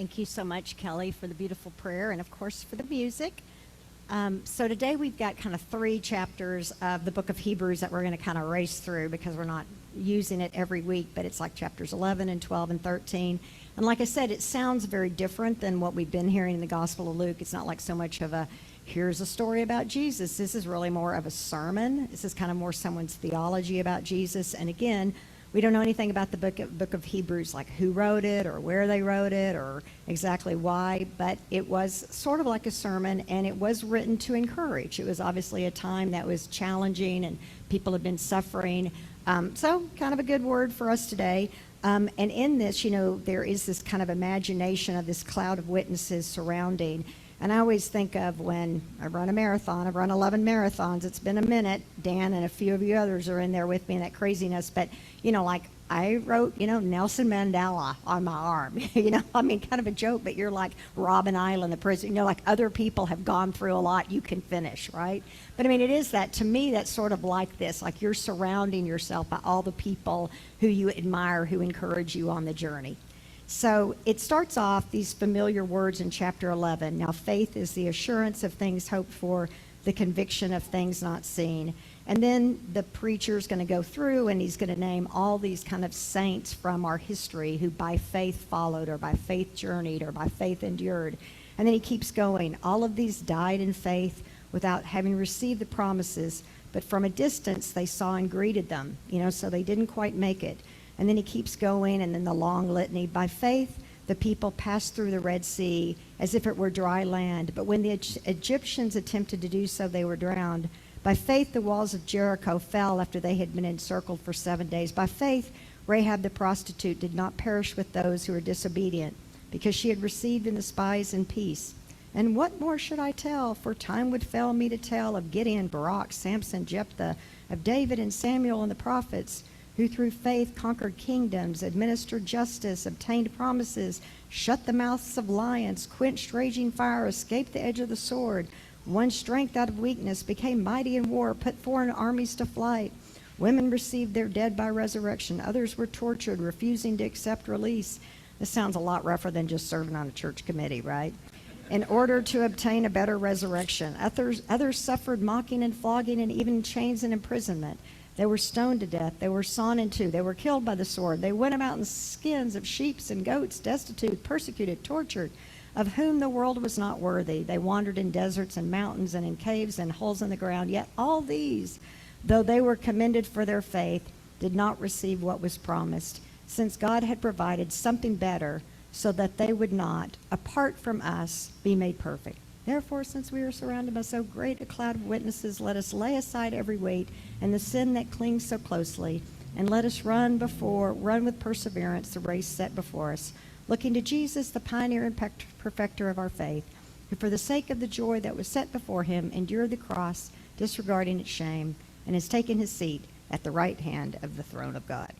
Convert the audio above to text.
Thank you so much, Kelly, for the beautiful prayer and, of course, for the music. So today we've got kind of 3 chapters of the book of Hebrews that we're going to kind of race through because we're not using it every week, but it's like chapters 11 and 12 and 13. And like I said, it sounds very different than what we've been hearing in the Gospel of Luke. It's not like so much of a, here's a story about Jesus. This is really more of a sermon. This is kind of more someone's theology about Jesus. And again, we don't know anything about the book of Hebrews, like who wrote it or where they wrote it or exactly why, but it was sort of like a sermon, and it was written to encourage. It was obviously a time that was challenging and people have been suffering. So kind of a good word for us today. And in this, there is this kind of imagination of this cloud of witnesses surrounding. And I always think of when I run a marathon, I've run 11 marathons. It's been a minute. Dan and a few of you others are in there with me in that craziness. But, like I wrote, Nelson Mandela on my arm. Kind of a joke, but you're like Robin Island, the president. Like other people have gone through a lot. You can finish, right? But, it is that, to me, that's sort of like this. Like you're surrounding yourself by all the people who you admire, who encourage you on the journey. So it starts off these familiar words in chapter 11. Now, faith is the assurance of things hoped for, the conviction of things not seen. And then the preacher's going to go through and he's going to name all these kind of saints from our history who by faith followed or by faith journeyed or by faith endured. And then he keeps going. All of these died in faith without having received the promises, but from a distance they saw and greeted them, so they didn't quite make it. And then he keeps going, and then the long litany. By faith, the people passed through the Red Sea as if it were dry land. But when the Egyptians attempted to do so, they were drowned. By faith, the walls of Jericho fell after they had been encircled for 7 days. By faith, Rahab the prostitute did not perish with those who were disobedient, because she had received in the spies in peace. And what more should I tell? For time would fail me to tell of Gideon, Barak, Samson, Jephthah, of David and Samuel and the prophets, who through faith conquered kingdoms, administered justice, obtained promises, shut the mouths of lions, quenched raging fire, escaped the edge of the sword, won strength out of weakness, became mighty in war, put foreign armies to flight. Women received their dead by resurrection. Others were tortured, refusing to accept release. This sounds a lot rougher than just serving on a church committee, right? In order to obtain a better resurrection. Others suffered mocking and flogging and even chains and imprisonment. They were stoned to death. They were sawn in two. They were killed by the sword. They went about in skins of sheep and goats, destitute, persecuted, tortured, of whom the world was not worthy. They wandered in deserts and mountains and in caves and holes in the ground. Yet all these, though they were commended for their faith, did not receive what was promised, since God had provided something better, so that they would not, apart from us, be made perfect. Therefore, since we are surrounded by so great a cloud of witnesses, let us lay aside every weight and the sin that clings so closely, and let us run with perseverance the race set before us, looking to Jesus, the pioneer and perfecter of our faith, who for the sake of the joy that was set before him endured the cross, disregarding its shame, and has taken his seat at the right hand of the throne of God.